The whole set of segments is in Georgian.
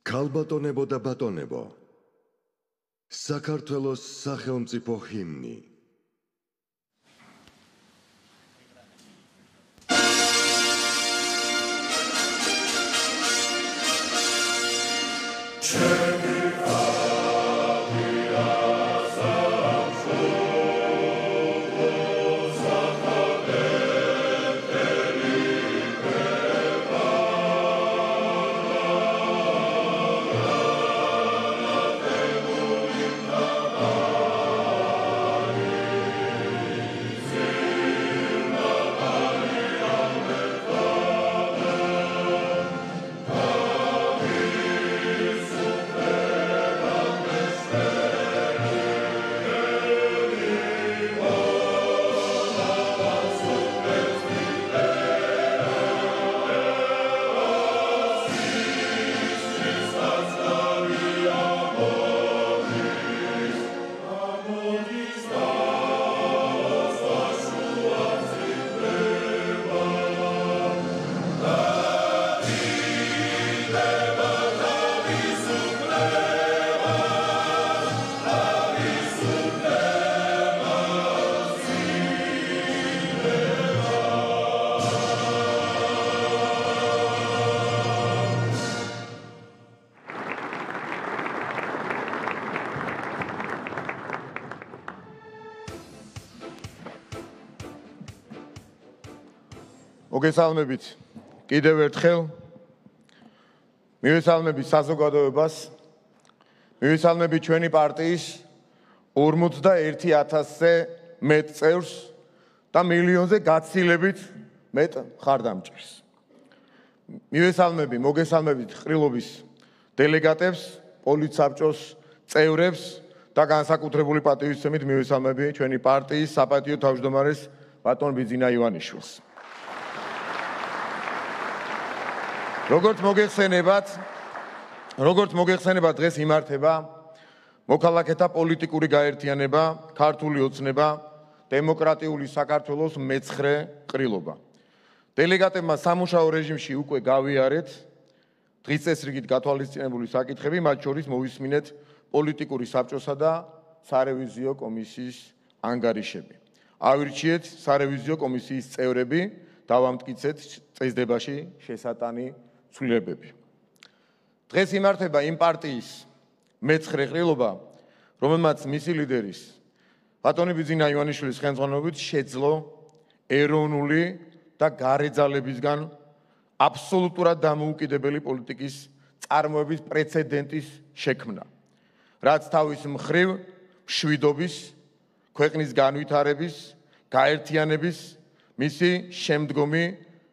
ქალბატონებო და ბატონებო, საქართველოს სახელმწიფო ჰიმნი. მოგესალმებით კიდევ ერთხელ მივესალმებით საზოგადოებას მივესალმებით ჩვენი პარტიის 51,000-ზე მეტ წევრს და მილიონზე გაცილებით მეტ მხარდამჭერს მოგესალმებით ყრილობის დელეგატებს პოლიტსაბჭოს წევრებს და განსაკუთრებული პატივისცემით მივესალმები ჩვენი პარტიის საპატიო თავმჯდომარეს ბატონ ბიძინა ივანიშვილს როგორც მოგეხსენებათ დღეს იმართება მოქალაქეთა პოლიტიკური გაერთიანება ქართული ოცნება დემოკრატიული საქართველოს მე-9 ყრილობა დელეგატებმა სამუშაო რეჟიმში უკვე გავიარეთ დღის წესრიგით გათვალისწინებული საკითხები მათ შორის მოვისმინეთ პოლიტიკური საბჭოსა და სარევიზიო კომისიის ანგარიშები ავირჩიეთ სარევიზიო კომისიის წევრები დავამტკიცეთ წესდებაში შესატანი ცვლილებები. დღეს იმართება იმ პარტიის მე-9 ყრილობა, რომელმაც მისი ლიდერის ბატონი ბიძინა ივანიშვილის ხელმძღვანელობით შეძლო ეროვნული და გარეძალებისგან აბსოლუტურად დამოუკიდებელი პოლიტიკის წარმოების პრეცედენტის შექმნა, რაც თავის მხრივ მშვიდობის, ქვეყნის განვითარების, გაერთიანების, მისი შემდგომი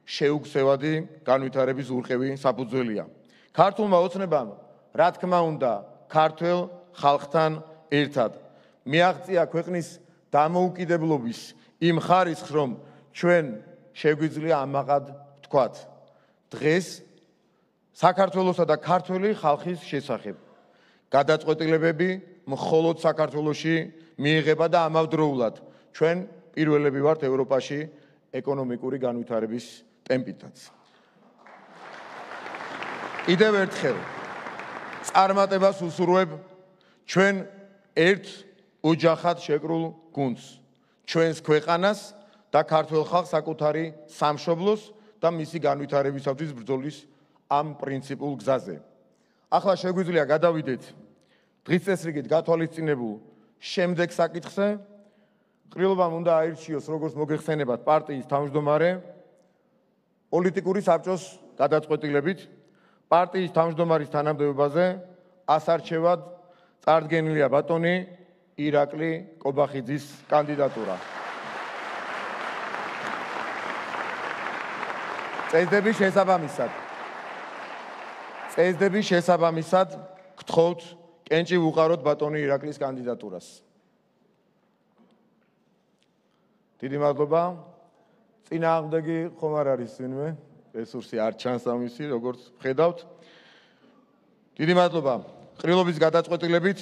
შეუგზევადი განვითარების ურყევი საფუძველია. ქართულმა ოცნებამ, რა თქმა უნდა, ქართველ ხალხთან ერთად მიაღწია ქვეყნის დამოუკიდებლობის იმ ხარისხს, რომ ჩვენ შეგვიძლია ამაყად ვთქვათ. დღეს საქართველოსა და ქართველი ხალხის შესახებ გადაწყვეტილებები მხოლოდ საქართველოში მიიღება და ამავდროულად ჩვენ პირველები ვართ ევროპაში ეკონომიკური განვითარების ტემპითაც. კიდევ ერთხელ წარმატებას უსურვებ ჩვენ ერთ ოჯახად შეკრულ გუნდს, ჩვენს ქვეყანას და ქართველ ხალხს საკუთარი სამშობლოს და მისი განვითარებისათვის ბრძოლის ამ პრინციპულ გზაზე. ახლა შეგვიძლია გადავიდეთ დღის წესრიგით გათვალისწინებულ შემდეგ საკითხზე. ყრილობამ უნდა აირჩიოს, როგორც მოგეხსენებათ, პარტიის თავმჯდომარე პოლიტიკური საბჭოს გადაწყვეტილებით პარტიის თავმჯდომარის თანამდებობაზე ასარჩევად წარდგენილია ბატონი ირაკლი კობახიძის კანდიდატურა. წესდების შესაბამისად გთხოვთ კენჭი ვუყაროთ ბატონი ირაკლის კანდიდატურას. დიდი მადლობა. წინააღმდეგი ხომ არ არის ვინმე? რესურსი არ ჩანს ამისი, როგორც ხედავთ. დიდი მადლობა. ყრილობის გადაწყვეტილებით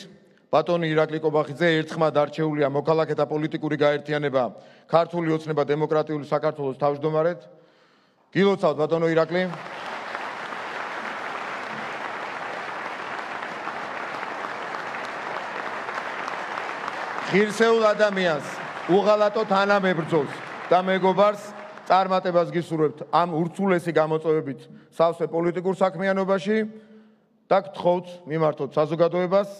ბატონი ირაკლი კობახიძე ერთხმად არჩეულია მოქალაქეთა პოლიტიკური გაერთიანება ქართული ოცნება დემოკრატიული საქართველოს თავმჯდომარედ. გილოცავთ ბატონო ირაკლი. ღირსეულ ადამიანს, უღალატო თანამებრძოლს და მეგობარს წარმატებას გისურვებთ ამ ურთულესი გამოწვევებით სავსე პოლიტიკურ საქმიანობაში და გთხოვთ მიმართოთ საზოგადოებას,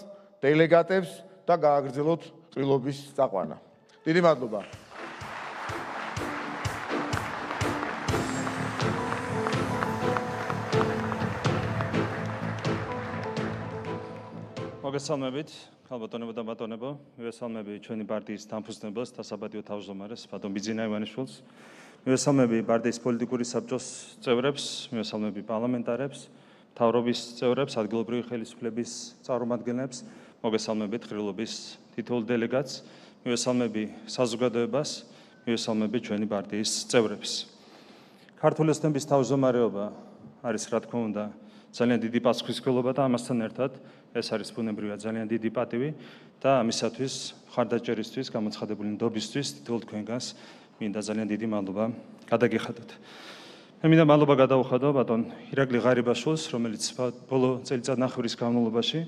დელეგატებს და გააგრძელოთ ყრილობის წაყვანა. დიდი მადლობა. მოგესალმებით, ქალბატონებო და ბატონებო, მივესალმები ჩვენი პარტიის დამფუძნებელს და საპატიო თავმჯდომარეს ბატონ ბიძინა ივანიშვილს. მივესალმები პარტიის პოლიტიკური საბჭოს წევრებს, მივესალმები პარლამენტარებს, მთავრობის წევრებს, ადგილობრივი ხელისუფლების წარმომადგენლებს, მოგესალმებით ყრილობის თითოეულ დელეგატს, მივესალმები საზოგადოებას, მივესალმები ჩვენი პარტიის წევრებს. ქართული ოცნების თავმჯდომარეობა არის რა თქმა უნდა ძალიან დიდი პასუხისმგებლობა და ამასთან ერთად ეს არის ბუნებრივად ძალიან დიდი პატივი და ამისათვის ხარდაჭერისთვის, გამოცხადებული ნდობისთვის თითოეულ თქვენგანს მინდა ძალიან დიდი მადლობა გადაგიხადოთ. მე მინდა მადლობა გადავუხადო ბატონ ირაკლი ღარიბაშვილს, რომელიც ბოლო წელიწადნახევრის განმავლობაში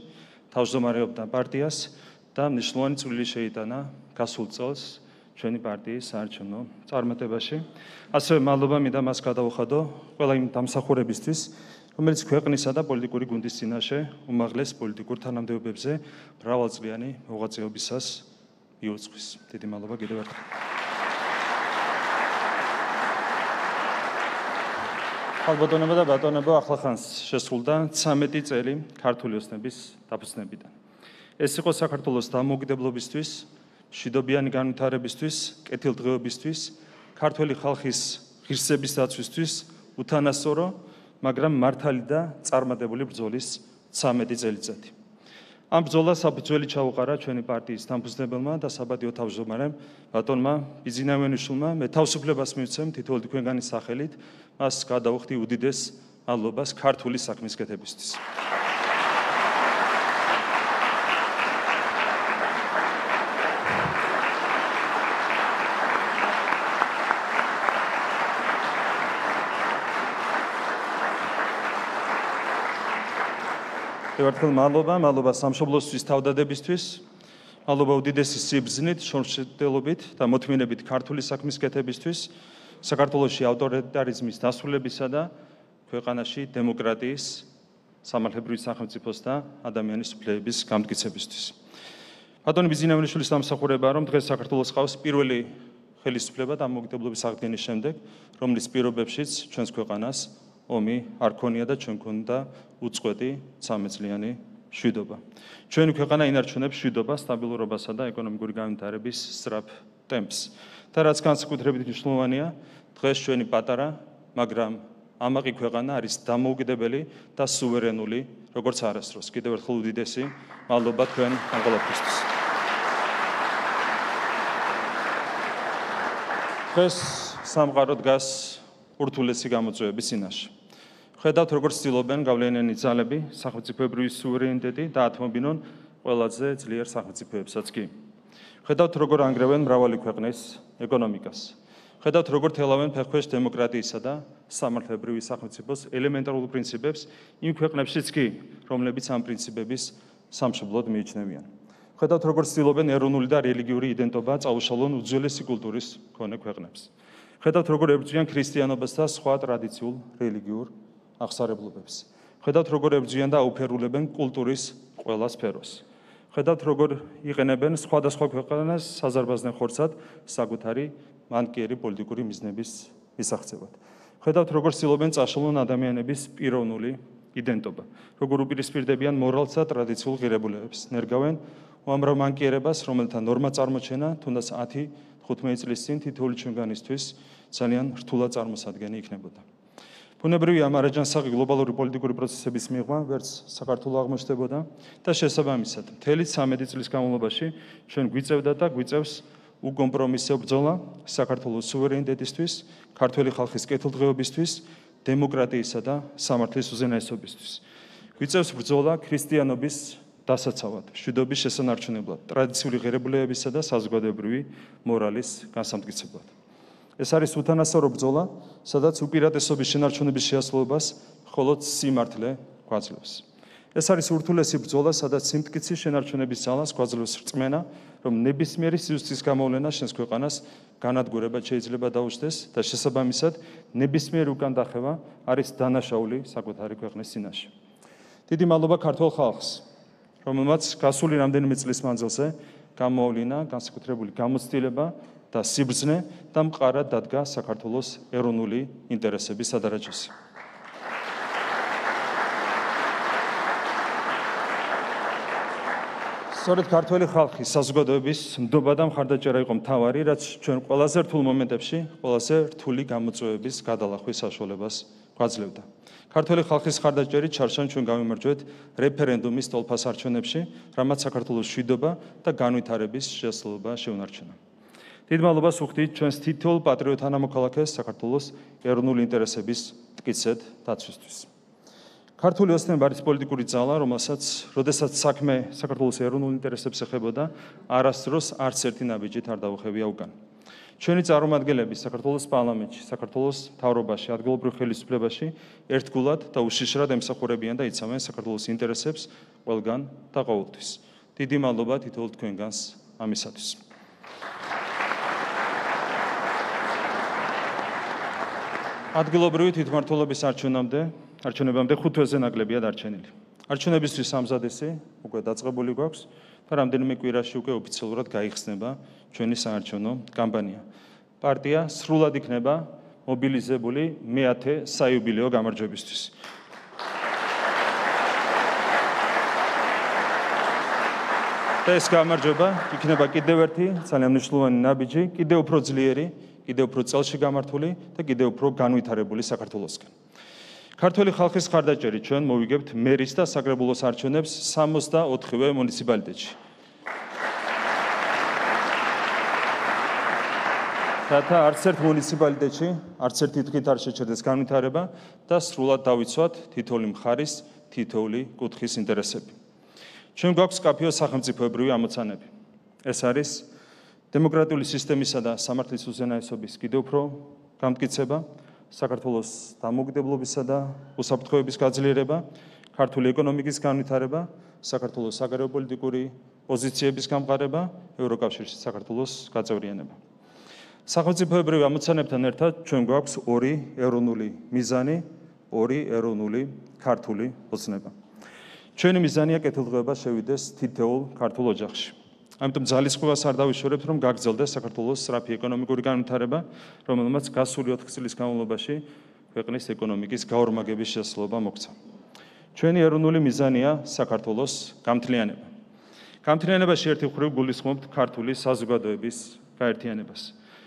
თავმჯდომარეობდა პარტიას და მნიშვნელოვანი წვლილი შეიტანა გასულ წელს ჩვენი პარტიის საარჩევნო წარმატებაში. ასევე მადლობა მინდა მას გადავუხადო ყველა იმ დამსახურებისთვის, რომელიც ქვეყნისა და პოლიტიკური გუნდის წინაშე უმაღლეს პოლიტიკურ თანამდებობებზე მრავალწლიანი მოღვაწეობისას მიუძღვის. დიდი მადლობა კიდევ ერთხელ. ქალბატონებო და ბატონებო, ახლახანს შესრულდა 13 წელი ქართული ოცნების დაფუძნებიდან. ეს იყო საქართველოს დამოუკიდებლობისთვის, მშვიდობიანი განვითარებისთვის, კეთილდღეობისთვის, ქართველი ხალხის ღირსების დაცვისთვის უთანასწორო, მაგრამ მართალი და წარმატებული ბრძოლის 13 წელიწადი. ამ ბრძოლას საფუძველი ჩაუყარა ჩვენი პარტიის დამფუძნებელმა და საპატიო თავმჯდომარემ ბატონმა ბიძინა ივანიშვილმა. მე თავისუფლებას მივცემ თითოეული თქვენგანის სახელით, მას გადავუხდი უდიდეს მადლობას ქართული საქმის კეთებისთვის. ერთხელ მადლობა სამშობლოსთვის თავდადებისთვის, მადლობა უდიდესი სიბრძნით, შორშეტელობით და მოთმინებით ქართული საქმის კეთებისთვის, საქართველოში ავტორიტარიზმის დასრულებისა და ქვეყანაში დემოკრატიის, სამართლებრივი სახელმწიფოს და ადამიანის უფლებების გამტკიცებისთვის. ბატონი ბიძინა ივანიშვილის დამსახურებაა, რომ დღეს საქართველოს ყავს პირველი ხელისუფლება დამოუკიდებლობის აღდგენის შემდეგ, რომლის პირობებშიც ჩვენს ქვეყანას ომი არ ქონია და ჩვენ გვქონდა უწყვეტი 13 წლიანი მშვიდობა. ჩვენი ქვეყანა ინარჩუნებს მშვიდობას, სტაბილურობასა და ეკონომიკური განვითარების სწრაფ ტემპს. და რაც განსაკუთრებით მნიშვნელოვანია, დღეს ჩვენი პატარა, მაგრამ ამაყი ქვეყანა არის დამოუკიდებელი და სუვერენული, როგორც არასდროს. კიდევ ერთხელ უდიდესი მადლობა თქვენ ამ ყველაფრისთვის. დღეს სამყარო დგას ურთულესი გამოწვევების წინაშე. ხედავთ, როგორც ცდილობენ გავლენიანი ძალები სახელმწიფოებრივი სუვერენიტეტი დაათმობინონ ყველაზე ძლიერ სახელმწიფოებსაც კი. ხედავთ, როგორ ანგრევენ მრავალი ქვეყნის ეკონომიკას. ხედავთ, როგორ თელავენ ფეხქვეშ დემოკრატიისა და სამართლებრივი სახელმწიფოს ელემენტარულ პრინციპებს იმ ქვეყნებშიც კი, რომლებიც ამ პრინციპების სამშობლოდ მიიჩნევიან. ხედავთ, როგორ ცდილობენ ეროვნული და რელიგიური იდენტობა წაუშალონ უძველესი კულტურის მქონე ქვეყნებს. ხედავთ, როგორ ებრძვიან ქრისტიანობას და სხვა ტრადიციულ რელიგიურ აღსარებლობებს. ხედავთ, როგორ ებრძვიან და აუფერულებენ კულტურის ყველა სფეროს. ხედავთ, როგორ იყენებენ სხვადასხვა ქვეყანას საზარბაზნე ხორცად საკუთარი მანკიერი პოლიტიკური მიზნების მისაღწევად. ხედავთ, როგორ ცდილობენ წაშალონ ადამიანების პიროვნული იდენტობა, როგორ უპირისპირდებიან მორალსა და ტრადიციულ ღირებულებებს, ნერგავენ უამრავ მანკიერებას, რომელთა ნორმა წარმოჩენა თუნდაც 10-15 წლის წინ თითოეული ჩვენგანისთვის ძალიან რთულად წარმოსადგენი იქნებოდა. ბუნებრივია, ამ არაჯანსაღი გლობალური პოლიტიკური პროცესების მიღმა ვერც საქართველოს აღმოჩნდებოდა და შესაბამისად, მთელი 13 წლის განმავლობაში ჩვენ გვიწევდა და გვიწევს უკომპრომისო ბრძოლა საქართველოს სუვერენიტეტისთვის, ქართველი ხალხის კეთილდღეობისთვის, დემოკრატიისა და სამართლის უზენაესობისთვის. გვიწევს ბრძოლა ქრისტიანობის დასაცავად, მშვიდობის შესანარჩუნებლად, ტრადიციული ღირებულებებისა და საზოგადოებრივი მორალის განსამტკიცებლად. ეს არის უთანასწორო ბრძოლა, სადაც უპირატესობის შენარჩუნების შეასრულებას მხოლოდ სიმართლე გვაძლევს. ეს არის ურთულესი ბრძოლა, სადაც სიმტკიცის შენარჩუნების ძალას გვაძლევს რწმენა, რომ ნებისმიერი სივრცის გამოვლენა შენს ქვეყანას განადგურებად შეიძლება დაუშვდეს და შესაბამისად ნებისმიერი უკანდახევა არის დანაშაული საკუთარი ქვეყნის წინაშე. დიდი მადლობა ქართულ ხალხს, რომელმაც გასული რამდენიმე წლის მანძილზე გამოავლინა განსაკუთრებული გამოცდილება და სიბრძნე და მყარად დადგა საქართველოს ეროვნული ინტერესების სადარაჯოზე. სწორედ ქართველი ხალხის საზოგადოების ნდობა და მხარდაჭერა იყო მთავარი, რაც ჩვენ ყველაზე რთულ მომენტებში, ყველაზე რთული გამოწვევების გადალახვის საშუალებას გვაძლევდა. ქართველი ხალხის მხარდაჭერით ჩარჩან ჩვენ გავიმარჯვეთ რეფერენდუმის ტოლფას არჩევნებში, რამაც საქართველოს მშვიდობა და განვითარების შესაძლებლობა შეუნარჩუნა. დიდ მადლობას ვუხდით ჩვენს თითოეულ პატრიოტ თანამოქალაქეს საქართველოს ეროვნული ინტერესების მტკიცედ დაცვისთვის. ქართული ოცნება არის პოლიტიკური ძალა, როდესაც საქმე საქართველოს ეროვნულ ინტერესებს ეხებოდა, არასდროს არც ერთი ნაბიჯით არ დაუხევია უკან. ჩვენი წარმომადგენლები საქართველოს პარლამენტში, საქართველოს მთავრობაში, ადგილობრივ ხელისუფლებაში ერთგულად და უშიშრად ემსახურებიან და იცავენ საქართველოს ინტერესებს ყველგან და ყოველთვის. დიდი მადლობა თითოეულ თქვენგანს ამისათვის. ადგილობრივი თვითმმართველობის არჩევნებამდე 5 თვეზე ნაკლებია დარჩენილი. არჩევნებისთვის სამზადისი უკვე დაწყებული გვაქვს და რამდენიმე კვირაში უკვე ოფიციალურად გაიხსნება ჩვენი საარჩევნო კამპანია. პარტია სრულად იქნება მობილიზებული მე-10 საიუბილეო გამარჯვებისთვის. და ეს გამარჯვება იქნება კიდევ ერთი ძალიან მნიშვნელოვანი ნაბიჯი, კიდევ უფრო ძლიერი, კიდევ უფრო წელში გამართული და კიდევ უფრო განვითარებული საქართველოსკენ. ქართველი ხალხის მხარდაჭერით ჩვენ მოვიგებთ მერის და საკრებულოს არჩევნებს 64-ვე მუნიციპალიტეტში. რათა არც ერთ მუნიციპალიტეტში, არც ერთი თქმით არ შეჩერდეს განვითარება და სრულად დავიცვათ თითოეული მხარის, თითოეული კუთხის ინტერესები. ჩვენ გვაქვს კაფეო სახელმწიფოებრივი ამოცანები. ეს არის დემოკრატიული სისტემისა და სამართლის უზენაესობის კიდევ უფრო გამტკიცება, საქართველოს დამოუკიდებლობისა და უსაფრთხოების გაძლიერება, ქართული ეკონომიკის განვითარება, საქართველოს საგარეო პოლიტიკური პოზიციების გამყარება, ევროკავშირში საქართველოს გაწევრიანება. სახელმწიფოებრივ ამოცანებთან ერთად ჩვენ გვაქვს ორი ეროვნული მიზანი, ორი ეროვნული ქართული ოცნება. ჩვენი მიზანია კეთილდღეობა შევიდეს თითოეულ ქართულ ოჯახში. ამიტომ ძალისხმევას არ დავიშორებთ, რომ გაგრძელდეს საქართველოს სწრაფი ეკონომიკური განვითარება, რომელმაც გასული 4 წლის განმავლობაში ქვეყნის ეკონომიკის გაორმაგების შესაძლებლობა მოგცა. ჩვენი ეროვნული მიზანია საქართველოს გამთლიანება. გამთლიანებაში ერთი მხრივ გულისხმობთ ქართული საზოგადოების გაერთიანებას.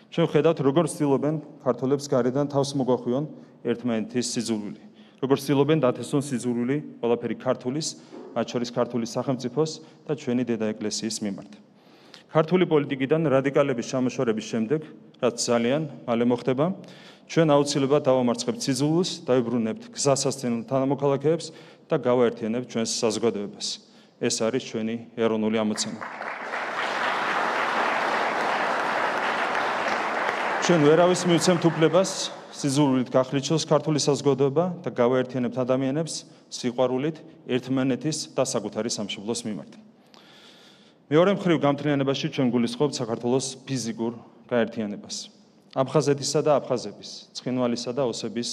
ჩვენ ხედავთ, როგორ ცდილობენ ქართველებს გარედან თავს მოგვახვიონ ერთმანეთის სიძულვილი. როგორ ცდილობენ დათესონ სიძულვილი ყველაფერი ქართულის, მათ შორის ქართული სახელმწიფოს და ჩვენი დედა ეკლესიის მიმართ. ქართული პოლიტიკიდან რადიკალების ჩამოშორების შემდეგ, რაც ძალიან მალე მოხდება, ჩვენ აუცილებლად დავამარცხებთ სიძულვილს, დავიბრუნებთ გზასასწინო თანამოქალაქეებს და გავაერთიანებთ ჩვენს საზოგადოებას. ეს არის ჩვენი ეროვნული ამოცანა. ჩვენ ვერავის მივცემთ უფლებას სიძულვილით გახლიჩოს ქართული საზოგადოება და გავაერთიანებთ ადამიანებს სიყვარულით ერთმანეთის და საკუთარი სამშობლოს მიმართ. მეორე მხრივ გამთლიანებაში ჩვენ გულისხმობთ საქართველოს ფიზიკურ გაერთიანებას. აფხაზეთისა და აფხაზების, ცხინვალისა და ოსების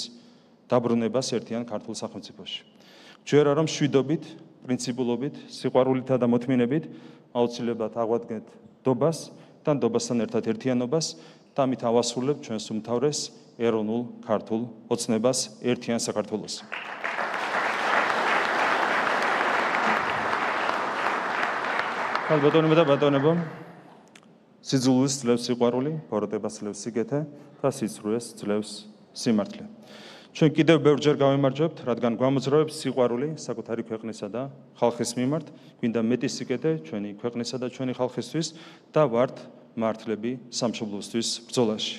დაბრუნებას ერთიან ქართულ სახელმწიფოში. ჯერა რომ შვიდობით, პრინციპულობით, სიყვარულითა და მოთმინებით აუცილებლად აღვადგენთ ნდობას და ნდობასთან ერთად ერთიანობას და ამით ავასრულებთ ჩვენს უმთავრეს ეროვნულ ქართულ ოცნებას ერთიან საქართველოს. ქალბატონებო და ბატონებო, სიძულვილს ძლევს სიყვარული, ბოროტებას ძლევს სიგეთე და სიცრუეს ძლევს სიმართლე. ჩვენ კიდევ ბევრჯერ გავიმარჯვებთ, რადგან გვამოძრავებს სიყვარული საკუთარი ქვეყნისა და ხალხის მიმართ, გვინდა მეტი სიგეთე ჩვენი ქვეყნისა და ჩვენი ხალხისთვის და ვართ მართლები სამშობლოსთვის ბრძოლაში.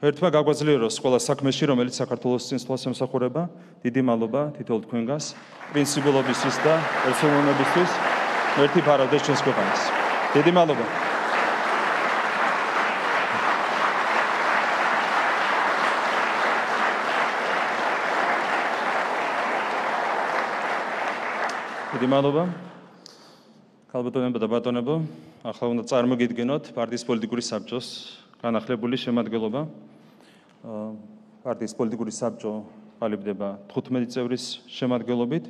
ერთმა გაგვაძლიეროს ყველა საქმეში, რომელიც საქართველოს წინსვლას ემსახურება. დიდი მადლობა თითოეულ თქვენგანს, პრინციპულობისთვის და ერთსა-უამობისთვის. ერთი ფარავდეს ჩვენს ქვეყანას. დიდი მადლობა. დიდი მადლობა. ქალბატონებო და ბატონებო, ახლა უნდა წარმოგიდგენოთ პარტიის პოლიტიკური საბჭოს განახლებული შემადგენლობა. პარტიის პოლიტიკური საბჭო ყალიბდება 15 წევრის შემადგენლობით.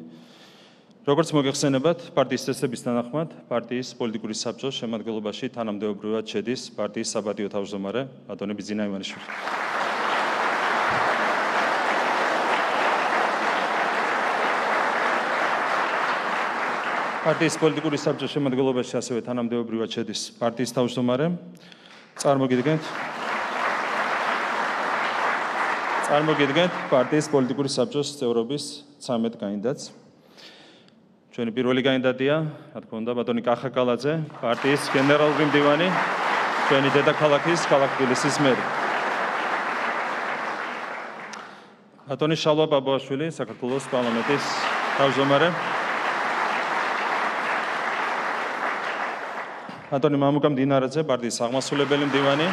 როგორც მოგეხსენებათ, პარტიის წესების თანახმად, პარტიის პოლიტიკური საბჭოს შემადგენლობაში თანამდებობრივად შედის პარტიის საპატიო თავმჯდომარე ბატონი ბიძინა ივანიშვილი. პარტიის პოლიტიკური საბჭოს შემადგენლობაში ასევე თანამდებობრივად შედის პარტიის თავმჯდომარე. წარმოგიდგენთ პარტიის პოლიტიკური საბჭოს წევრობის 13 კანდიდატს. ჩვენი პირველი კანდიდატია, რა თქმა უნდა, ბატონი კახა კალაძე, პარტიის გენერალური მდივანი, ჩვენი დედაქალაქის ქალაქ თბილისის მერი. ბატონი შალვა ბაბუაშვილი, საქართველოს პარლამენტის თავმჯდომარე. ბატონი მამუკა მდინარაძე, პარტიის აღმასრულებელი მდივანი,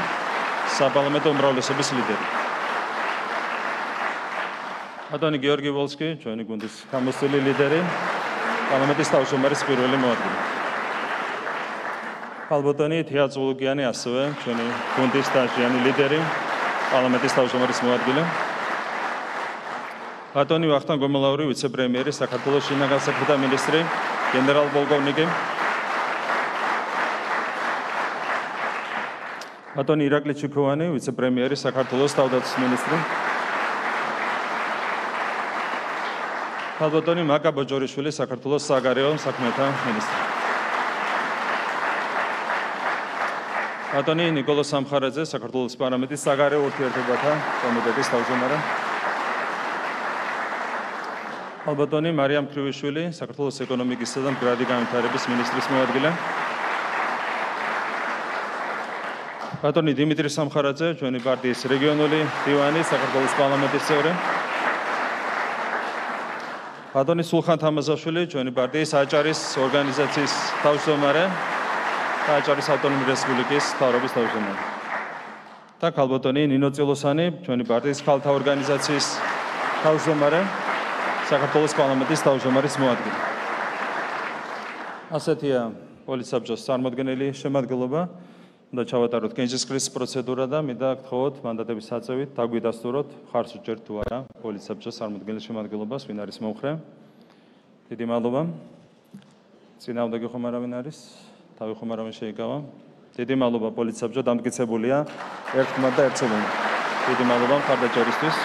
საპარლამენტო უმრავლესობის ლიდერი. ბატონი გიორგი ვოლსკი, ჩვენი გუნდის გამოსული ლიდერი, პარლამენტის თავმჯდომარის პირველი მოადგილე. ალბატონი თია წულუკიანი, ასევე ჩვენი გუნდის სტაჟიანი ლიდერი, პარლამენტის თავმჯდომარის მოადგილე. ბატონი ვახტანგ გომელაური, ვიცე-პრემიერი, საქართველოს შინაგან საქმეთა მინისტრი, გენერალ-პოლკოვნიკი. ბატონი ირაკლი ჩიქოვანი, ვიცე-პრემიერი, საქართველოს თავდაცვის მინისტრი. ბატონი მაკა ბოჯორიშვილი, საქართველოს საგარეო საქმეთა მინისტრი. ბატონი ნიკოლოზ სამხარაძე, საქართველოს პარლამენტის საგარეო ურთიერთობათა კომიტეტის თავმჯდომარე. ბატონი მარიამ ქრივიშვილი, საქართველოს ეკონომიკისა და მდგრადი განვითარების მინისტრის მოადგილე. ბატონი დიმიტრი სამხარაძე, ჩვენი პარტიის რეგიონული მდივანი, საქართველოს პარლამენტის წევრი. ბატონი სულხან თამაზაშვილი, ჩვენი პარტიის აჭარის ორგანიზაციის თავმჯდომარე და აჭარის ავტონომიური რესპუბლიკის მთავრობის თავმჯდომარე. და ქალბატონი ნინო წილოსანი, ჩვენი პარტიის ქალთა ორგანიზაციის თავმჯდომარე, საქართველოს პარლამენტის თავმჯდომარის მოადგილე. ასეთია პოლიტსაბჭოს წარმოადგენელი შემადგენლობა. უნდა ჩავატაროთ კენჭისყრის პროცედურა და მინდა გთხოვოთ მანდატების საწევით დაგვიდასტუროთ ხარს უჭერთ თუ არა პოლიტსაბჭოს წარმოადგენელი შემადგენლობას, ვინ არის მომხრე. დიდი მადლობა. წინააღმდეგი ხომ არავინ არის? თავი ხომ არავინ შეიკავა? დიდი მადლობა პოლიტსაბჭო დამტკიცებულია ერთხმად და ერთსებოვნად. დიდი მადლობა მხარდაჭერისთვის.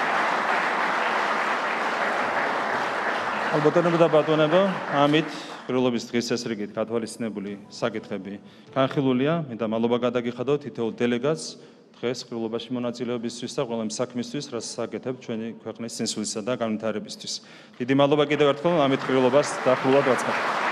ალბატონებო და ბატონებო, ამით ყრილობის დღის წესრიგით გათვალისწინებული საკითხები განხილულია. მინდა მადლობა გადაგიხადოთ თითოეულ დელეგატს დღეს ყრილობაში მონაწილეობისთვის და ყველა იმ საქმისთვის, რაც საკეთებთ ჩვენი ქვეყნის წინსვლისა და განვითარებისთვის. დიდი მადლობა კიდევ ერთხელ, ამით ყრილობას დაახლოებით ვაწყობთ.